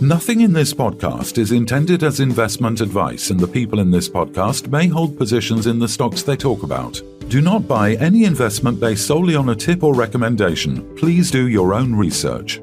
Nothing in this podcast is intended as investment advice, and the people in this podcast may hold positions in the stocks they talk about. Do not buy any investment based solely on a tip or recommendation. Please do your own research.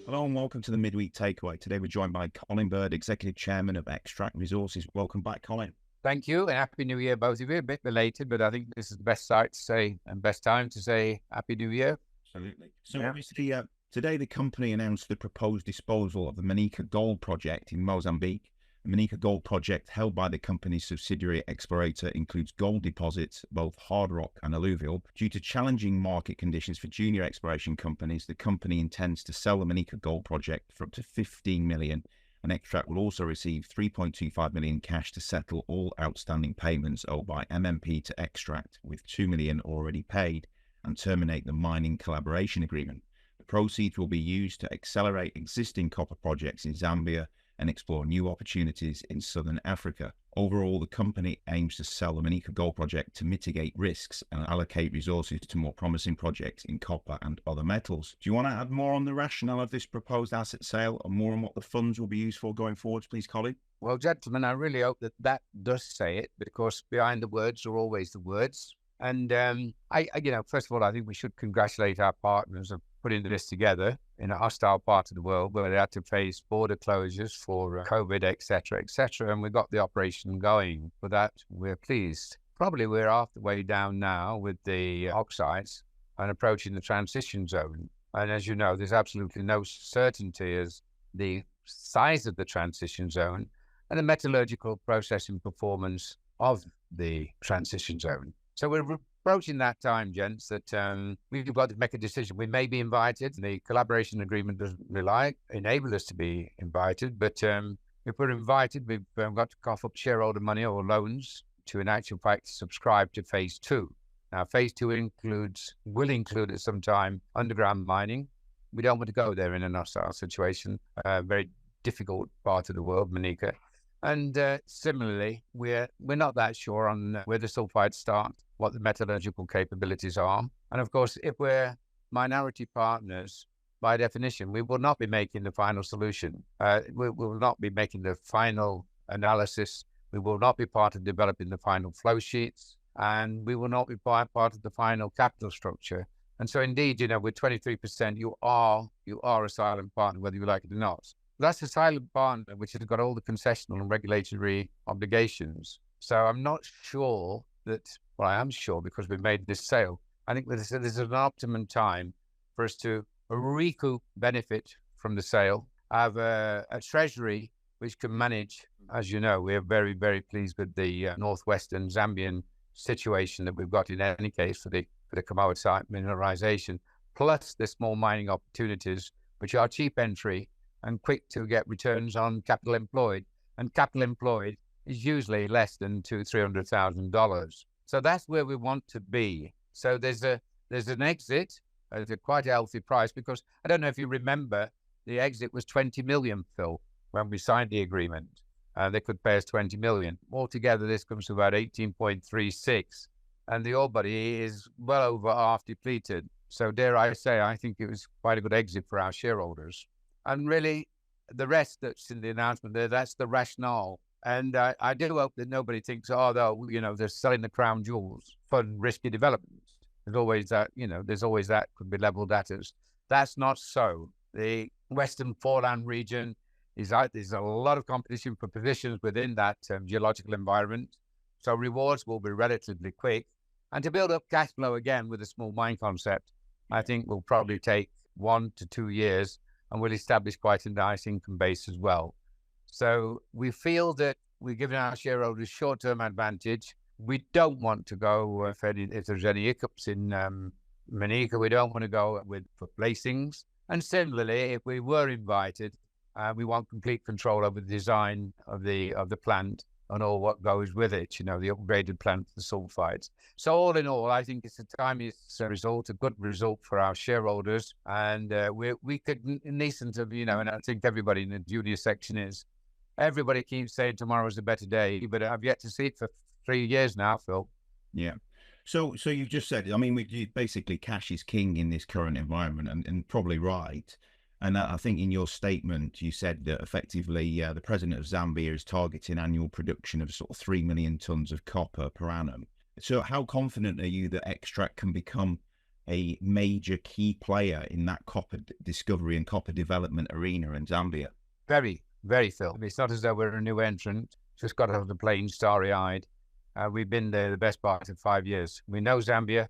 Hello and welcome to the Midweek Takeaway. Today we're joined by Colin Bird, Executive Chairman of Xtract Resources. Welcome back, Colin. Thank you, and Happy New Year, both of you. A bit belated, but I think this is the best site to say and best time to say Happy New Year. Absolutely. So obviously, today the company announced the proposed disposal of the Manica Gold Project in Mozambique. The Manica Gold Project, held by the company's subsidiary Explorator, includes gold deposits, both hard rock and alluvial. Due to challenging market conditions for junior exploration companies, the company intends to sell the Manica Gold Project for up to $15 million. And Xtract will also receive $3.25 million cash to settle all outstanding payments owed by MMP to Xtract, with $2 million already paid, and terminate the mining collaboration agreement. The proceeds will be used to accelerate existing copper projects in Zambia and explore new opportunities in Southern Africa. Overall, the company aims to sell the Manica Gold Project to mitigate risks and allocate resources to more promising projects in copper and other metals. Do you want to add more on the rationale of this proposed asset sale and more on what the funds will be used for going forwards, please, Colin? Well, gentlemen, I really hope that does say it, because behind the words are always the words. And first of all, I think we should congratulate our partners of putting this together in a hostile part of the world where they had to face border closures for COVID, etc., and we got the operation going. For that, we're pleased. Probably we're half the way down now with the oxides and approaching the transition zone. And as you know, there's absolutely no certainty as the size of the transition zone and the metallurgical processing performance of the transition zone. So we're approaching that time, gents, that we've got to make a decision. We may be invited. The collaboration agreement doesn't enable us to be invited. But if we're invited, we've got to cough up shareholder money or loans to, in actual fact, subscribe to phase 2. Now, phase 2 will include at some time underground mining. We don't want to go there in an hostile situation. Very difficult part of the world, Manica. And similarly, we're not that sure on where the sulfides start, what the metallurgical capabilities are. And of course, if we're minority partners, by definition, we will not be making the final solution. We will not be making the final analysis. We will not be part of developing the final flow sheets, and we will not be part of the final capital structure. And so indeed, with 23%, you are a silent partner, whether you like it or not. That's a silent partner which has got all the concessional and regulatory obligations. So I'm not sure I am sure because we've made this sale. I think this is an optimum time for us to recoup benefit from the sale, have a treasury which can manage. As you know, we're very, very pleased with the northwestern Zambian situation that we've got in any case for the commoditite mineralization, plus the small mining opportunities, which are cheap entry and quick to get returns on capital employed. And capital employed is usually less than $200,000-$300,000. So that's where we want to be. So there's an exit at a quite healthy price, because I don't know if you remember, the exit was 20 million, Phil, when we signed the agreement. They could pay us 20 million. Altogether, this comes to about 18.36. And the ore body is well over half depleted. So dare I say, I think it was quite a good exit for our shareholders. And really, the rest that's in the announcement there, that's the rationale. And I do hope that nobody thinks, they're selling the crown jewels for risky development. There's always that could be leveled at us. That's not so. The Western Foreland region there's a lot of competition for positions within that geological environment. So rewards will be relatively quick. And to build up cash flow again with a small mine concept, I think will probably take 1 to 2 years, and will establish quite a nice income base as well. So we feel that we're giving our shareholders short-term advantage. We don't want to go, if there's any hiccups in Manica, we don't want to go for placings. And similarly, if we were invited, we want complete control over the design of the plant and all what goes with it, the upgraded plant for the sulfides. So all in all, I think it's a good result for our shareholders. And we could, nascent of, and I think everybody in the junior section everybody keeps saying tomorrow's a better day, but I've yet to see it for 3 years now, Phil. Yeah. So you just said, I mean, basically cash is king in this current environment, and probably right. And I think in your statement, you said that effectively the president of Zambia is targeting annual production of sort of 3 million tons of copper per annum. So how confident are you that Xtract can become a major key player in that copper discovery and copper development arena in Zambia? Very, very, Phil. It's not as though we're a new entrant. Just got off the plane starry-eyed. We've been there the best part of 5 years. We know Zambia.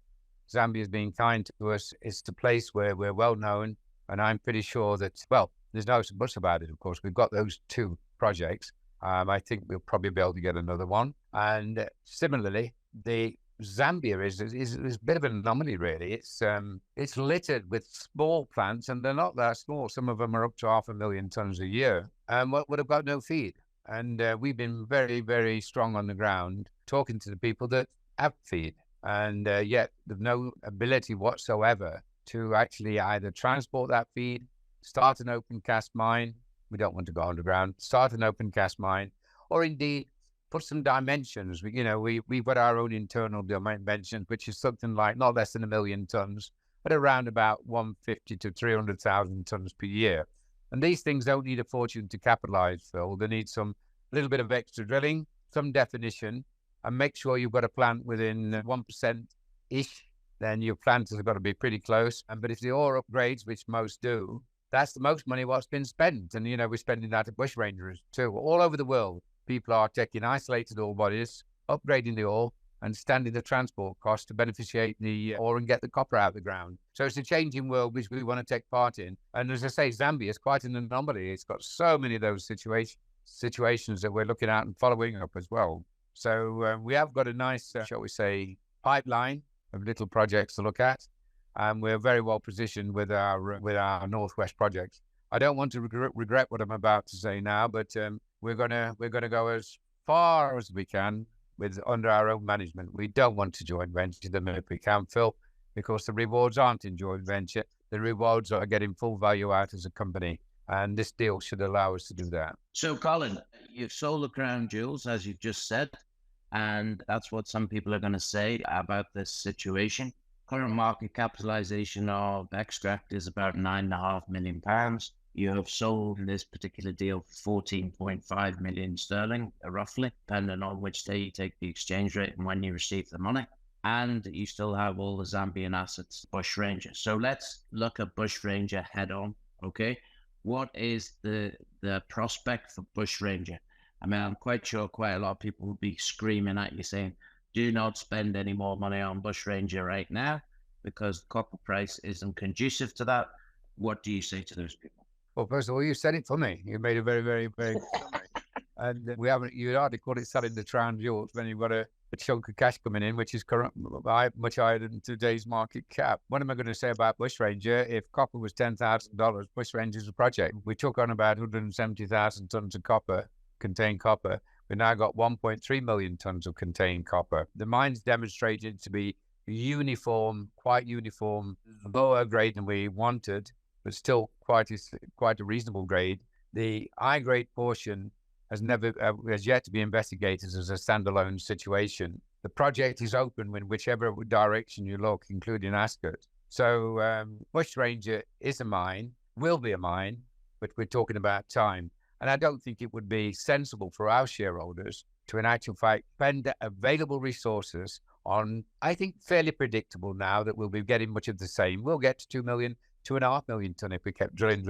Zambia's been kind to us. It's the place where we're well known. And I'm pretty sure that, well, there's no buts about it, of course. We've got those 2 projects. I think we'll probably be able to get another one. And similarly, the Zambia is a bit of an anomaly, really. It's littered with small plants, and they're not that small. Some of them are up to 500,000 tons a year, and would have got no feed. And we've been very, very strong on the ground, talking to the people that have feed, and yet there's no ability whatsoever to actually either transport that feed, start an open cast mine. We don't want to go underground. Start an open cast mine, or indeed put some dimensions. We've got our own internal dimensions, which is something like not less than 1 million tons, but around about 150 to 300,000 tons per year. And these things don't need a fortune to capitalize, Phil. They need a little bit of extra drilling, some definition, and make sure you've got a plant within 1%-ish. Then your plant has got to be pretty close. But if the ore upgrades, which most do, that's the most money what's been spent. And, we're spending that at bushrangers too. All over the world, people are taking isolated ore bodies, upgrading the ore, and standing the transport cost to beneficiate the ore and get the copper out of the ground. So it's a changing world which we want to take part in. And as I say, Zambia is quite an anomaly. It's got so many of those situations that we're looking at and following up as well. So we have got a nice, shall we say, pipeline of little projects to look at. And we're very well positioned with our Northwest projects. I don't want to regret what I'm about to say now, but we're gonna go as far as we can under our own management. We don't want to joint venture them if we can, Phil, because the rewards aren't in joint venture. The rewards are getting full value out as a company, and this deal should allow us to do that. So, Colin, you've sold the crown jewels, as you've just said, and that's what some people are going to say about this situation. Current market capitalization of Xtract is about £9.5 million. You have sold this particular deal for 14.5 million sterling, roughly, depending on which day you take the exchange rate and when you receive the money. And you still have all the Zambian assets, Bushranger. So let's look at Bushranger head on, okay? What is the prospect for Bushranger? I mean, I'm quite sure quite a lot of people will be screaming at you saying, do not spend any more money on Bushranger right now because the copper price isn't conducive to that. What do you say to those people? Well, first of all, you said it for me. You made a very, very, very good summary. And you hardly call it selling the crown jewels when you've got a chunk of cash coming in, which is much higher than today's market cap. What am I going to say about Bushranger? If copper was $10,000, Bushranger's a project. We took on about 170,000 tons of copper, contained copper. We've now got 1.3 million tons of contained copper. The mine's demonstrated to be quite uniform, lower grade than we wanted, but still quite a reasonable grade. The high grade portion has yet to be investigated as a standalone situation. The project is open in whichever direction you look, including Ascot. So Bushranger is a mine, will be a mine, but we're talking about time. And I don't think it would be sensible for our shareholders to, in actual fact, spend available resources on, I think, fairly predictable now that we'll be getting much of the same. We'll get to 2 million, 2.5 million ton if we kept drilling.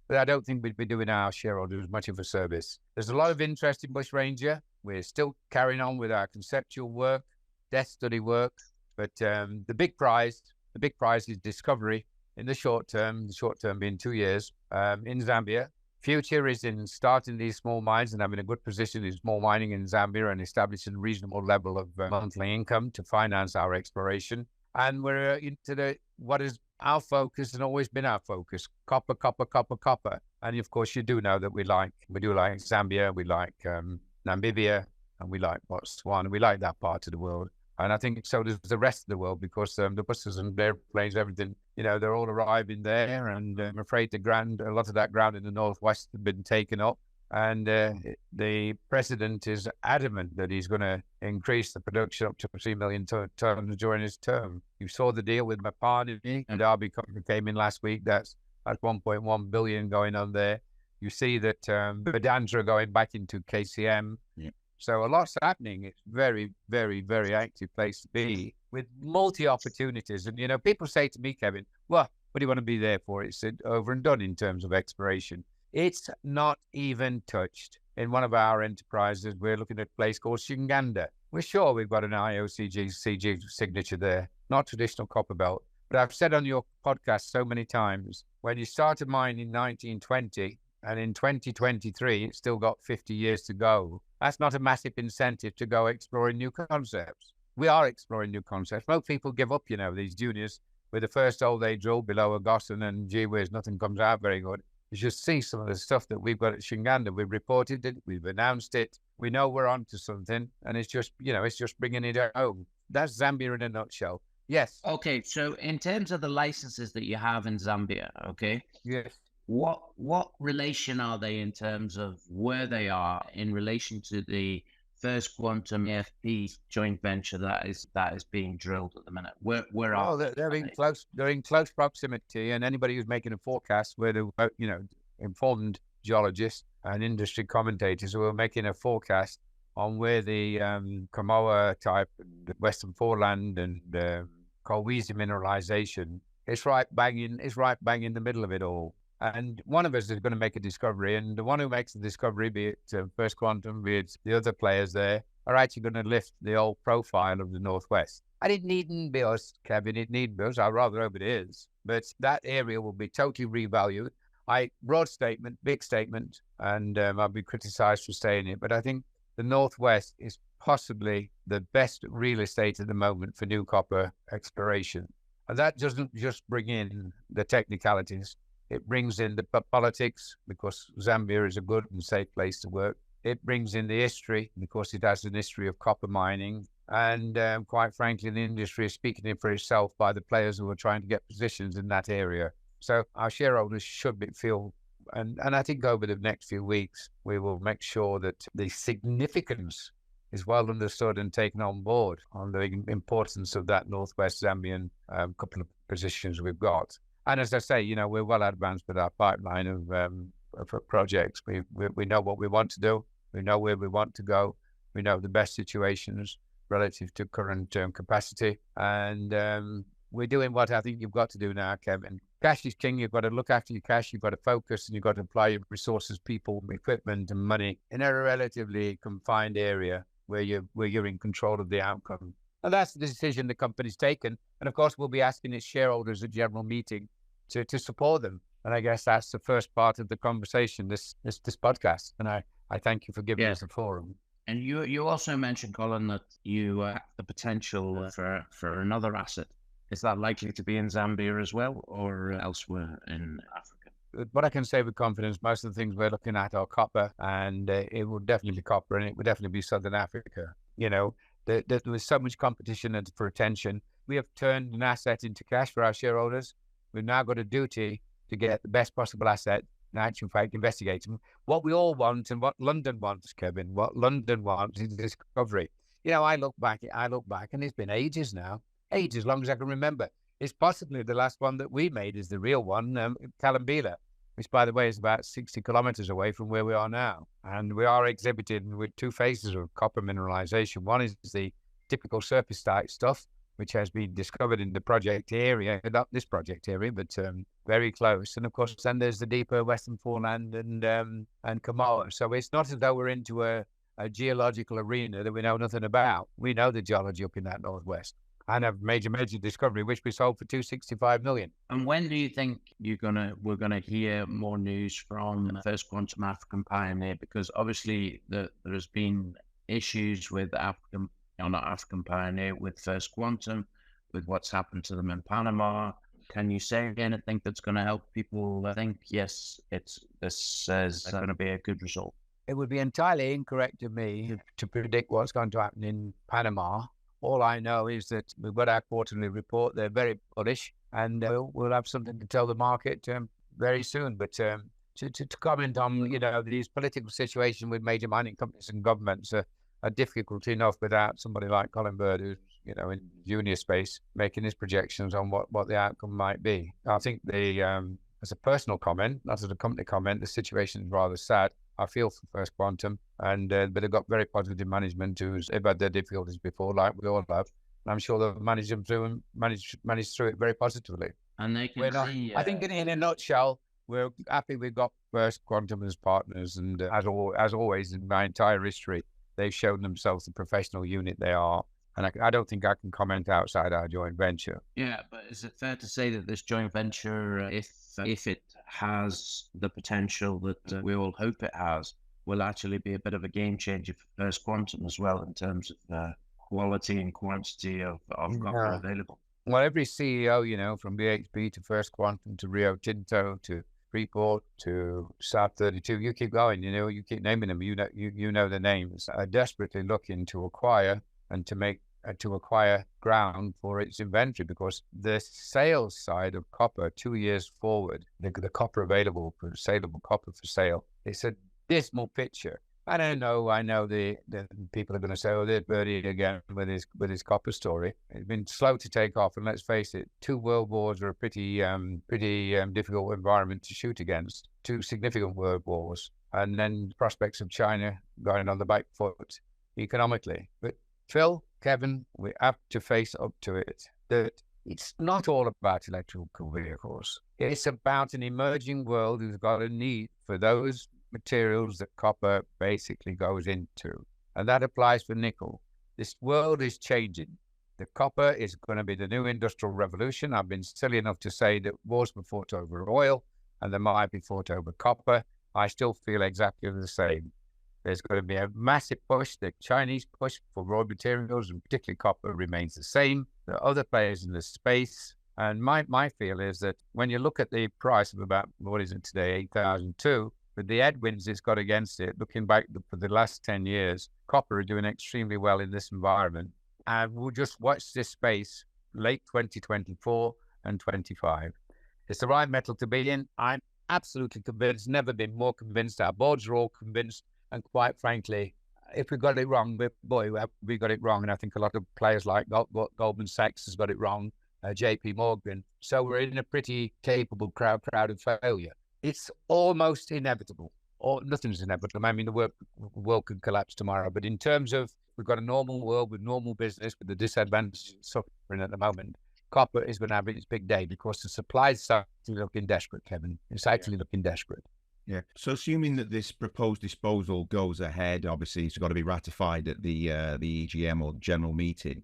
But I don't think we'd be doing our shareholders much of a service. There's a lot of interest in Bushranger. We're still carrying on with our conceptual work, desk study work. But the big prize is discovery in the short term being 2 years in Zambia. Future is in starting these small mines and having a good position in small mining in Zambia and establishing a reasonable level of monthly income to finance our exploration. And we're into what is our focus and always been our focus: copper. And of course, you do know that we do like Zambia, we like Namibia, and we like Botswana. We like that part of the world. And I think so does the rest of the world, because the buses and airplanes, everything, they're all arriving there. And I'm afraid a lot of that ground in the Northwest has been taken up. And the president is adamant that he's going to increase the production up to 3 million tons during his term. You saw the deal with Mapani, and Derby came in last week. That's 1.1 billion going on there. You see that Vedanta going back into KCM. Yeah. So a lot's happening. It's very, very, very active place to be with multi-opportunities. And, people say to me, Kevin, well, what do you want to be there for? It's over and done in terms of exploration. It's not even touched. In one of our enterprises, we're looking at a place called Shinganda. We're sure we've got an IOCG signature there, not traditional copper belt. But I've said on your podcast so many times, when you start a mine in 1920 and in 2023, it's still got 50 years to go, that's not a massive incentive to go exploring new concepts. We are exploring new concepts. Most people give up, these juniors, with the first hole they drill below a Gossan and gee whiz, nothing comes out very good. You should see some of the stuff that we've got at Shinganda. We've reported it. We've announced it. We know we're onto something, and it's just bringing it home. That's Zambia in a nutshell. Yes. Okay. So in terms of the licenses that you have in Zambia, okay. Yes. What relation are they in terms of where they are in relation to the First Quantum AFP joint venture that is being drilled at the minute? Where are they're in close? They're in close proximity, and anybody who's making a forecast, where the informed geologists and industry commentators who are making a forecast on where the Kamoa type, the Western Foreland, and Kolwezi mineralization is right bang in the middle of it all. And one of us is going to make a discovery, and the one who makes the discovery, be it First Quantum, be it the other players there, are actually going to lift the old profile of the Northwest. And it needn't be us, Kevin. It needn't be us. I rather hope it is. But that area will be totally revalued. Broad statement, big statement, and I'll be criticized for saying it, but I think the Northwest is possibly the best real estate at the moment for new copper exploration. And that doesn't just bring in the technicalities. It brings in the politics, because Zambia is a good and safe place to work. It brings in the history, because it has an history of copper mining. And quite frankly, the industry is speaking for itself by the players who are trying to get positions in that area. So our shareholders should feel, and I think over the next few weeks, we will make sure that the significance is well understood and taken on board on the importance of that Northwest Zambian couple of positions we've got. And as I say, we're well advanced with our pipeline of projects. We know what we want to do. We know where we want to go. We know the best situations relative to current capacity. And we're doing what I think you've got to do now, Kevin. Cash is king. You've got to look after your cash. You've got to focus, and you've got to apply your resources, people, equipment, and money in a relatively confined area where you're in control of the outcome. And that's the decision the company's taken. And of course, we'll be asking its shareholders at general meeting to support them. And I guess that's the first part of the conversation, this podcast. And I thank you for giving us a forum. And you also mentioned, Colin, that you have the potential for another asset. Is that likely to be in Zambia as well, or elsewhere in Africa? What I can say with confidence, most of the things we're looking at are copper, and it will definitely be copper, and it will definitely be Southern Africa. There was so much competition for attention. We have turned an asset into cash for our shareholders. We've now got a duty to get the best possible asset and actually, in fact, investigate them. What we all want, and what London wants, Kevin, what London wants is discovery. I look back, and it's been ages now, as long as I can remember. It's possibly the last one that we made is the real one, Kalambila, which, by the way, is about 60 kilometers away from where we are now. And we are exhibited with two phases of copper mineralization. One is the typical surface type stuff, which has been discovered in the project area, not this project area, but very close. And of course, then there's the deeper Western Foreland and Kamoa. So it's not as though we're into a geological arena that we know nothing about. We know the geology up in that Northwest. And a major discovery, which we sold for $265 million. And when do you think we're gonna hear more news from First Quantum African Pioneer? Because obviously there's been issues with not African Pioneer, with First Quantum, with what's happened to them in Panama. Can you say anything that's going to help people think, yes, this is going to be a good result? It would be entirely incorrect of me to predict what's going to happen in Panama. All I know is that we've got our quarterly report. They're very bullish, and we'll have something to tell the market very soon. But to to comment on, these political situations with major mining companies and governments are difficult enough without somebody like Colin Bird, who's, in junior space, making his projections on what the outcome might be. I think as a personal comment, not as a company comment, the situation is rather sad. I feel for First Quantum, but they've got very positive management who's had their difficulties before, like we all have. And I'm sure they've managed them through and managed through it very positively. And they can see. I think in a nutshell, we're happy we've got First Quantum as partners, and as always in my entire history, they've shown themselves the professional unit they are. And I don't think I can comment outside our joint venture. Yeah, but is it fair to say that this joint venture, if it has the potential that we all hope it has, will actually be a bit of a game changer for First Quantum as well in terms of quality and quantity of copper available? Well, every CEO, from BHP to First Quantum to Rio Tinto to Freeport to South 32, you keep going, you keep naming them, you know the names, are desperately looking to acquire and to acquire ground for its inventory, because the sales side of copper 2 years forward, the copper available for saleable copper for sale, it's a dismal picture. I know the people are going to say, oh, there's Birdie again with his copper story. It's been slow to take off, and let's face it, 2 world wars are a pretty difficult environment to shoot against. 2 significant world wars, and then prospects of China going on the back foot economically. But Phil, Kevin, we have to face up to it, that it's not all about electrical vehicles. It's about an emerging world who's got a need for those materials that copper basically goes into. And that applies for nickel. This world is changing. The copper is going to be the new industrial revolution. I've been silly enough to say that wars were fought over oil and they might be fought over copper. I still feel exactly the same. There's going to be a massive push. The Chinese push for raw materials, and particularly copper, remains the same. There are other players in the space. And my feel is that when you look at the price of about, what is it today, 8,002, with the headwinds it's got against it, looking back for the last 10 years, copper are doing extremely well in this environment. And we'll just watch this space late 2024 and 25. It's the right metal to be in. I'm absolutely convinced, never been more convinced. Our boards are all convinced. And quite frankly, if we got it wrong, we got it wrong. And I think a lot of players like Goldman Sachs has got it wrong, JP Morgan. So we're in a pretty capable crowd of failure. It's almost inevitable, or nothing's inevitable. I mean, the world could collapse tomorrow. But in terms of, we've got a normal world with normal business, with the disadvantages suffering at the moment, copper is going to have its big day, because the supply is actually looking desperate, Kevin. It's actually looking desperate. Yeah. So assuming that this proposed disposal goes ahead, obviously it's got to be ratified at the EGM or general meeting,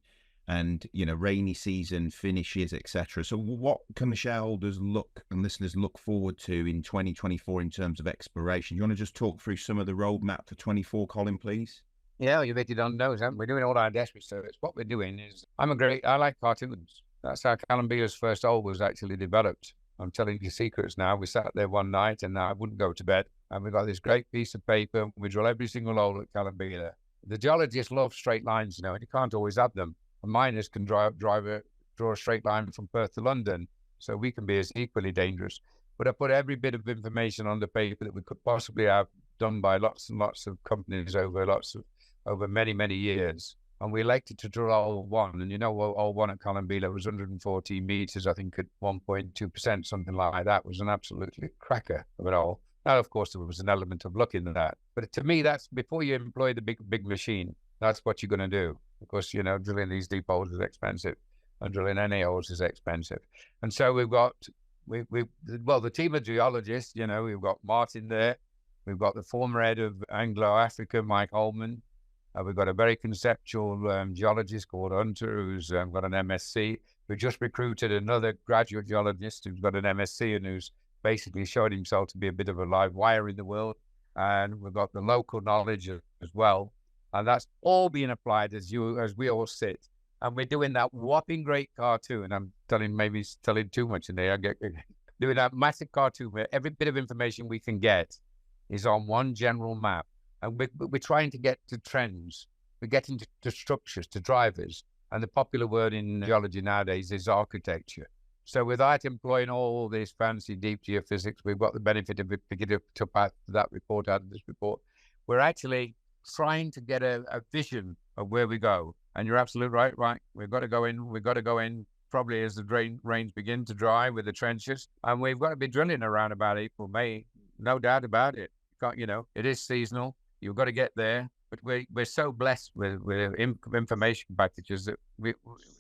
and rainy season finishes, etc. So what can the shareholders and listeners look forward to in 2024 in terms of exploration? You want to just talk through some of the roadmap for 24, Colin, please? Yeah, you've hit it on those, haven't we? We're doing all our desk research. What we're doing is, I like cartoons. That's how Columbia's first oil was actually developed. I'm telling you secrets now. We sat there one night and I wouldn't go to bed. And we got this great piece of paper. We drill every single hole at Columbia. The geologists love straight lines, and you can't always have them. And miners can draw a straight line from Perth to London. So we can be as equally dangerous. But I put every bit of information on the paper that we could possibly have done by lots and lots of companies over many, many years. And we elected to drill hole 1. And hole 1 at Columbia was 114 meters, I think at 1.2%, something like that. Was an absolutely cracker of it all. Now, of course, there was an element of luck in that. But to me, that's before you employ the big machine, that's what you're going to do. Because, drilling these deep holes is expensive, and drilling any holes is expensive. And so we've got, the team of geologists, we've got Martin there. We've got the former head of Anglo-Africa, Mike Holman. We've got a very conceptual geologist called Hunter, who's got an MSc. We just recruited another graduate geologist who's got an MSc and who's basically showed himself to be a bit of a live wire in the world. And we've got the local knowledge as well. And that's all being applied as we all sit. And we're doing that whopping great cartoon. I'm maybe telling too much in there. I get doing that massive cartoon where every bit of information we can get is on one general map. And we're trying to get to trends. We're getting to structures, to drivers. And the popular word in geology nowadays is architecture. So without employing all this fancy deep geophysics, we've got the benefit of it picking up that report out of this report. We're actually trying to get a vision of where we go. And you're absolutely right. We've got to go in probably as the rains begin to dry with the trenches. And we've got to be drilling around about April, May. No doubt about it. It is seasonal. You've got to get there. But we're so blessed with information packages that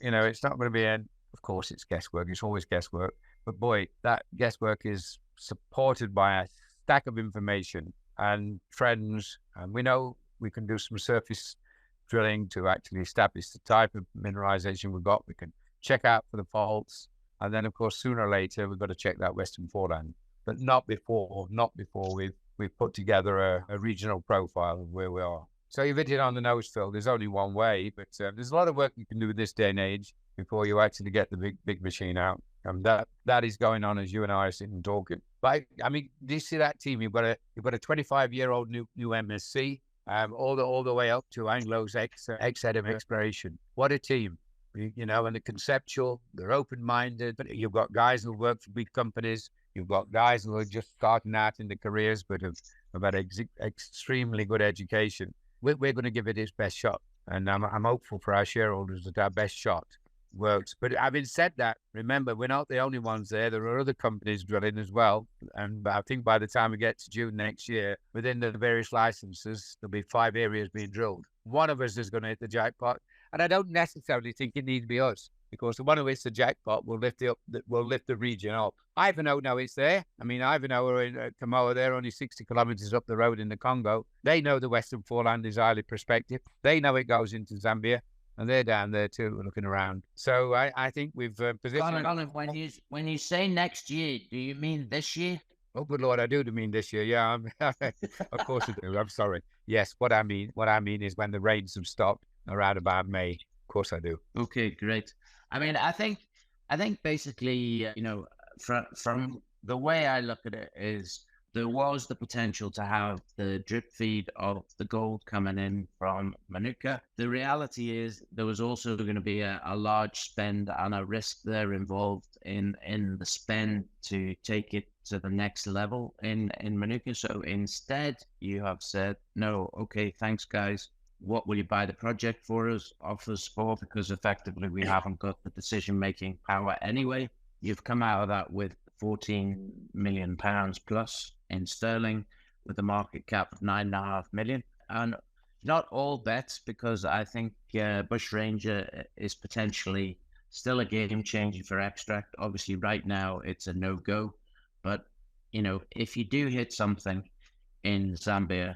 it's not going to be of course, it's guesswork. It's always guesswork. But boy, that guesswork is supported by a stack of information and trends. And we know we can do some surface drilling to actually establish the type of mineralization we've got. We can check out for the faults. And then, of course, sooner or later, we've got to check that Western Foreland. But not before we've put together a regional profile of where we are. So you've hit it on the nose, Phil. There's only one way, but there's a lot of work you can do in this day and age before you actually get the big machine out. And that is going on as you and I are sitting talking. But I mean, do you see that team? You've got a 25-year-old new MSc, all the way up to Anglo's ex-head of exploration. What a team! And the conceptual, they're open-minded. But you've got guys who work for big companies. You've got guys who are just starting out in the careers, but have had extremely good education. We're going to give it its best shot. And I'm hopeful for our shareholders that our best shot works. But having said that, remember, we're not the only ones there. There are other companies drilling as well. And I think by the time we get to June next year, within the various licenses, there'll be 5 areas being drilled. One of us is going to hit the jackpot. And I don't necessarily think it needs to be us, because the one who hits the jackpot will lift the region up. Ivanhoe know it's there. I mean, Ivanhoe are in Kamoa. They're only 60 kilometers up the road in the Congo. They know the Western Foreland is highly prospective. They know it goes into Zambia, and they're down there too, looking around. So I think we've positioned. Colin, when you say next year, do you mean this year? Oh, good Lord, I do mean this year. Yeah, of course I do. I'm sorry. Yes, what I mean is when the rains have stopped around about May. Of course I do. Okay, great. I mean, I think basically, from the way I look at it is there was the potential to have the drip feed of the gold coming in from Manica. The reality is there was also going to be a large spend and a risk there involved in the spend to take it to the next level in Manica. So instead, you have said, no, okay, thanks, guys. What will you buy the project for us, offers for? Because effectively we haven't got the decision-making power anyway. You've come out of that with £14 million plus in sterling, with a market cap of 9.5 million. And not all bets, because I think Bushranger is potentially still a game changer for Xtract. Obviously, right now it's a no-go. But, if you do hit something in Zambia,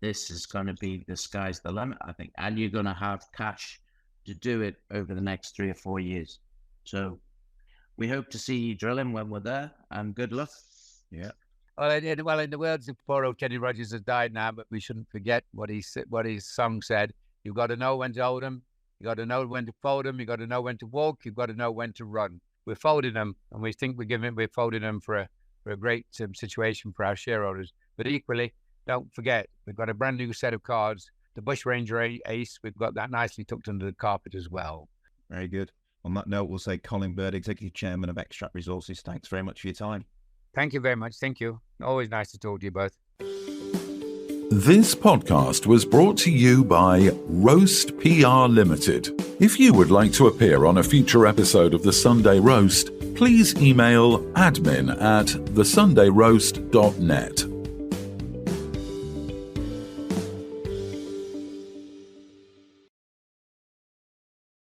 this is going to be the sky's the limit, I think. And you're going to have cash to do it over the next 3 or 4 years. So we hope to see you drilling when we're there, and good luck. Yeah. Well, in the words of poor old Kenny Rogers has died now, but we shouldn't forget what his song said. You've got to know when to hold them. You got to know when to fold them. You got to know when to walk. You've got to know when to run. We're folding them, and we think we're folding them for a great situation for our shareholders. But equally, don't forget, we've got a brand new set of cards, the Bushranger Ace. We've got that nicely tucked under the carpet as well. Very good. On that note, we'll say Colin Bird, Executive Chairman of Xtract Resources. Thanks very much for your time. Thank you very much. Thank you. Always nice to talk to you both. This podcast was brought to you by Roast PR Limited. If you would like to appear on a future episode of The Sunday Roast, please email admin@thesundayroast.net.